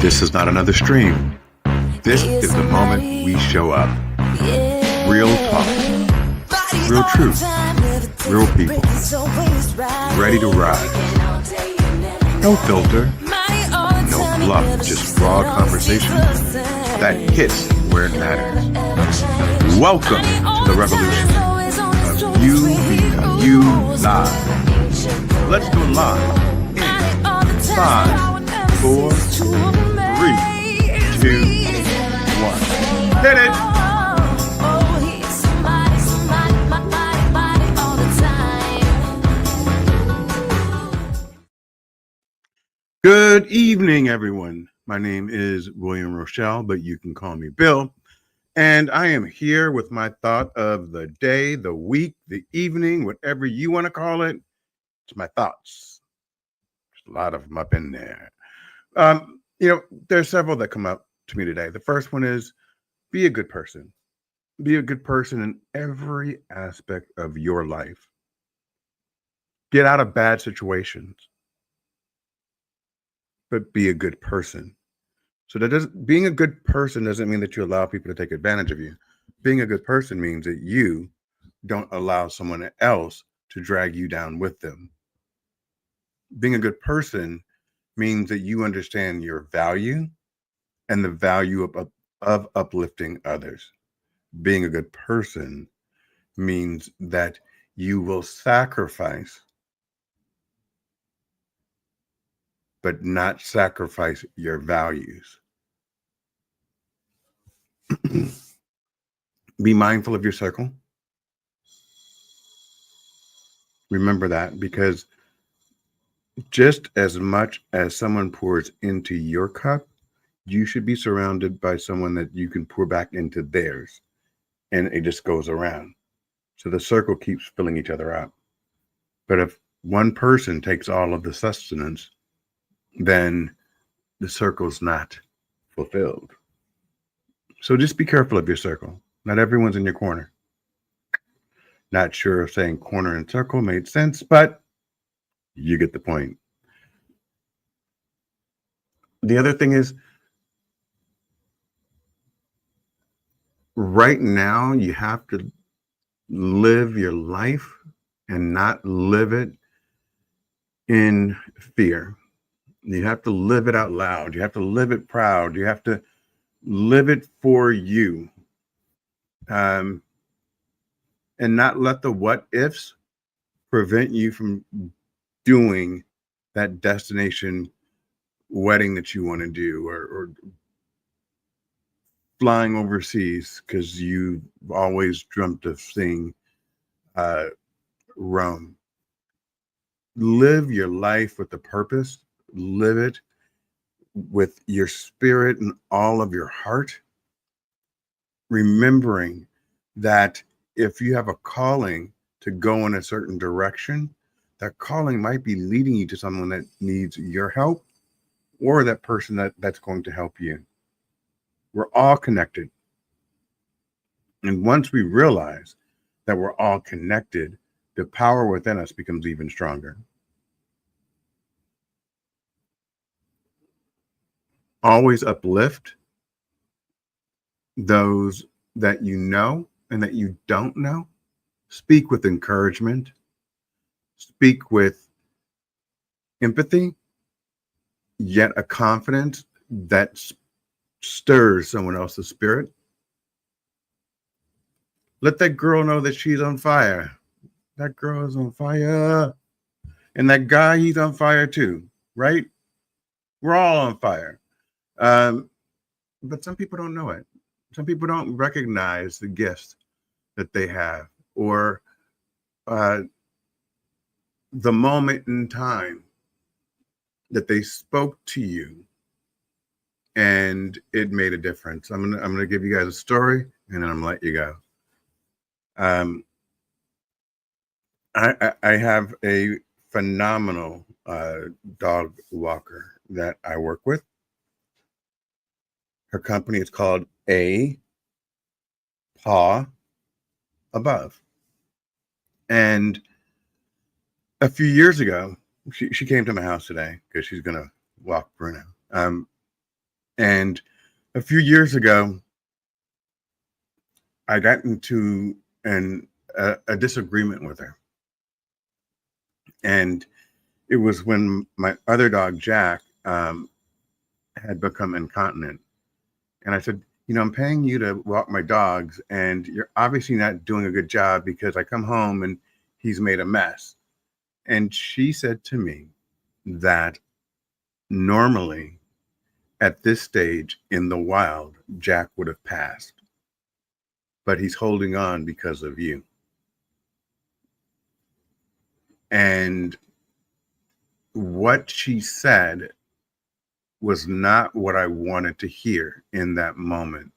This is not another stream. This is the moment we show up. Real talk, real truth, real people, ready to ride. No filter, no fluff, just raw conversation that hits where it matters. Welcome to the revolution of you become you live. Let's go live in 5, 4, 3, 2, 1. Hit it! Good evening, everyone. My name is William Rochelle, but you can call me Bill. And I am here with my thought of the day, the week, the evening, whatever you want to call it. It's my thoughts. There's a lot of them up in there. There's several that come up to me today. The first one is be a good person. Be a good person in every aspect of your life. Get out of bad situations, but be a good person. So being a good person doesn't mean that you allow people to take advantage of you. Being a good person means that you don't allow someone else to drag you down with them. Being a good person means that you understand your value and the value of uplifting others. Being a good person means that you will sacrifice, but not sacrifice your values. Be mindful of your circle. Remember that, because just as much as someone pours into your cup, you should be surrounded by someone that you can pour back into theirs. And it just goes around. So the circle keeps filling each other up. But if one person takes all of the sustenance, then the circle's not fulfilled. So just be careful of your circle. Not everyone's in your corner. Not sure if saying corner and circle made sense, but you get the point. The other thing is, right now, you have to live your life and not live it in fear. You have to live it out loud. You have to live it proud. You have to live it for you. And not let the what ifs prevent you from doing that destination wedding that you want to do, or flying overseas because you always dreamt of seeing Rome. Live your life with a purpose. Live it with your spirit and all of your heart, remembering that if you have a calling to go in a certain direction, that calling might be leading you to someone that needs your help, or that person that's going to help you. We're all connected. And once we realize that we're all connected, the power within us becomes even stronger. Always uplift those that you know and that you don't know. Speak with encouragement. Speak with empathy, yet a confidence that stirs someone else's spirit. Let that girl know that she's on fire. That girl is on fire. And that guy, he's on fire too, right? We're all on fire. But some people don't know it. Some people don't recognize the gifts that they have, or the moment in time that they spoke to you and it made a difference. I'm gonna give you guys a story, and then I'm gonna let you go. I have a phenomenal dog walker that I work with. Her company is called A Paw Above. And a few years ago, she came to my house today because she's going to walk Bruno. And a few years ago, I got into a disagreement with her. And it was when my other dog, Jack, had become incontinent. And I said, I'm paying you to walk my dogs, and you're obviously not doing a good job because I come home and he's made a mess. And she said to me that normally at this stage in the wild, Jack would have passed, but he's holding on because of you. And what she said was not what I wanted to hear in that moment.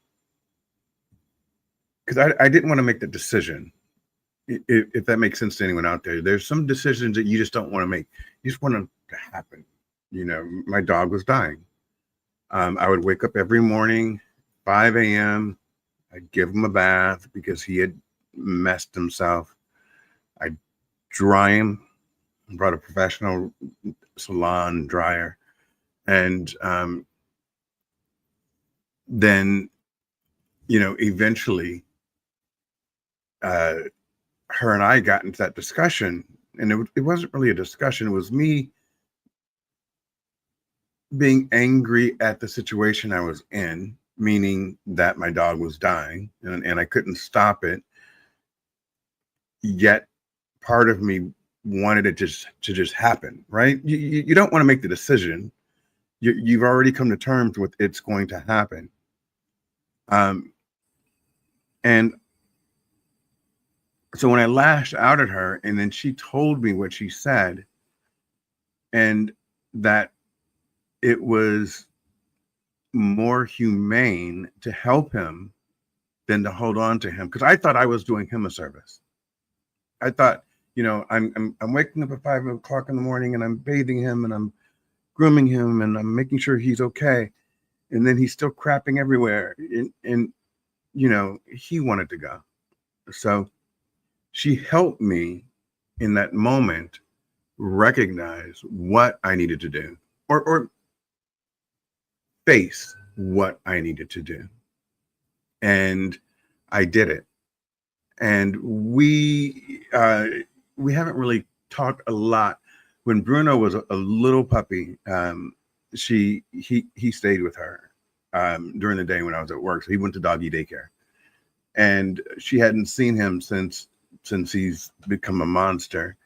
Because I didn't want to make the decision. If that makes sense to anyone out there, there's some decisions that you just don't want to make. You just want them to happen. My dog was dying. I would wake up every morning, 5 a.m. I'd give him a bath because he had messed himself. I'd dry him, brought a professional salon dryer. And then, eventually, her and I got into that discussion, and it wasn't really a discussion. It was me being angry at the situation I was in, meaning that my dog was dying and I couldn't stop it. Yet part of me wanted it to just happen, right? You don't want to make the decision. You've already come to terms with it's going to happen. And so when I lashed out at her, and then she told me what she said, and that it was more humane to help him than to hold on to him, because I thought I was doing him a service. I thought, I'm waking up at 5 o'clock in the morning, and I'm bathing him, and I'm grooming him, and I'm making sure he's okay, and then he's still crapping everywhere, and he wanted to go. So she helped me in that moment recognize what I needed to do, or face what I needed to do. And I did it. And we haven't really talked a lot. When Bruno was a little puppy, he stayed with her during the day when I was at work. So he went to doggy daycare, and she hadn't seen him since he's become a monster.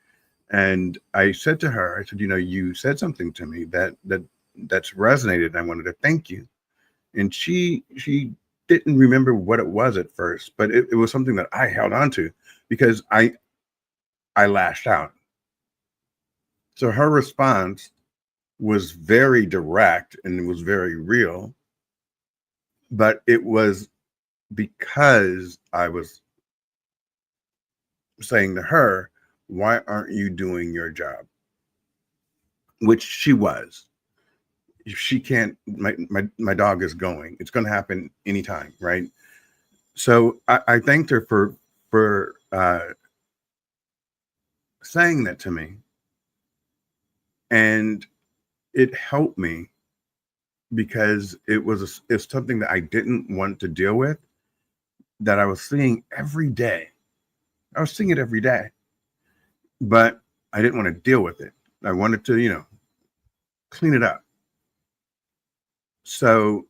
And I said to her, I said, you said something to me that's resonated, and I wanted to thank you. And she didn't remember what it was at first, but it was something that I held on to because I lashed out. So her response was very direct and it was very real, but it was because I was saying to her, why aren't you doing your job? Which she was. If she can't, my dog is going. It's going to happen anytime, right? So I thanked her for saying that to me, and it helped me because it's something that I didn't want to deal with, that I was seeing every day. I was seeing it every day, but I didn't want to deal with it. I wanted to, clean it up. So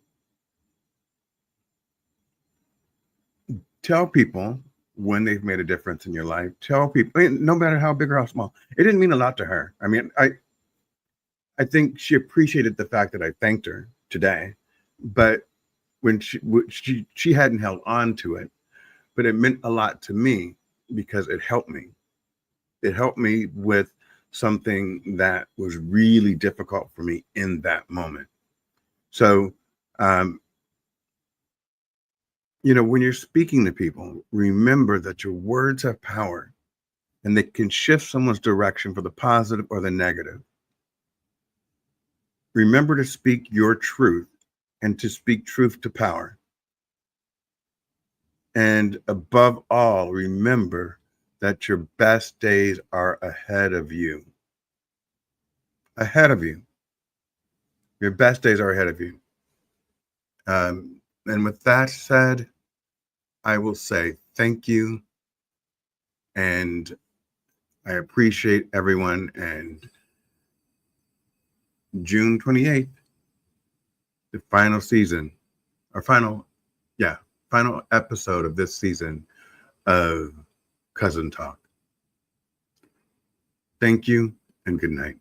tell people when they've made a difference in your life. Tell people, no matter how big or how small. It didn't mean a lot to her. I mean, I think she appreciated the fact that I thanked her today, but when she hadn't held on to it, but it meant a lot to me because it helped me. It helped me with something that was really difficult for me in that moment. So, when you're speaking to people, remember that your words have power and they can shift someone's direction for the positive or the negative. Remember to speak your truth and to speak truth to power. And above all, remember that your best days are ahead of you. Ahead of you. Your best days are ahead of you. And with that said, I will say thank you, and I appreciate everyone. And June 28th, the final season, or final episode of this season of Cousin Talk. Thank you and good night.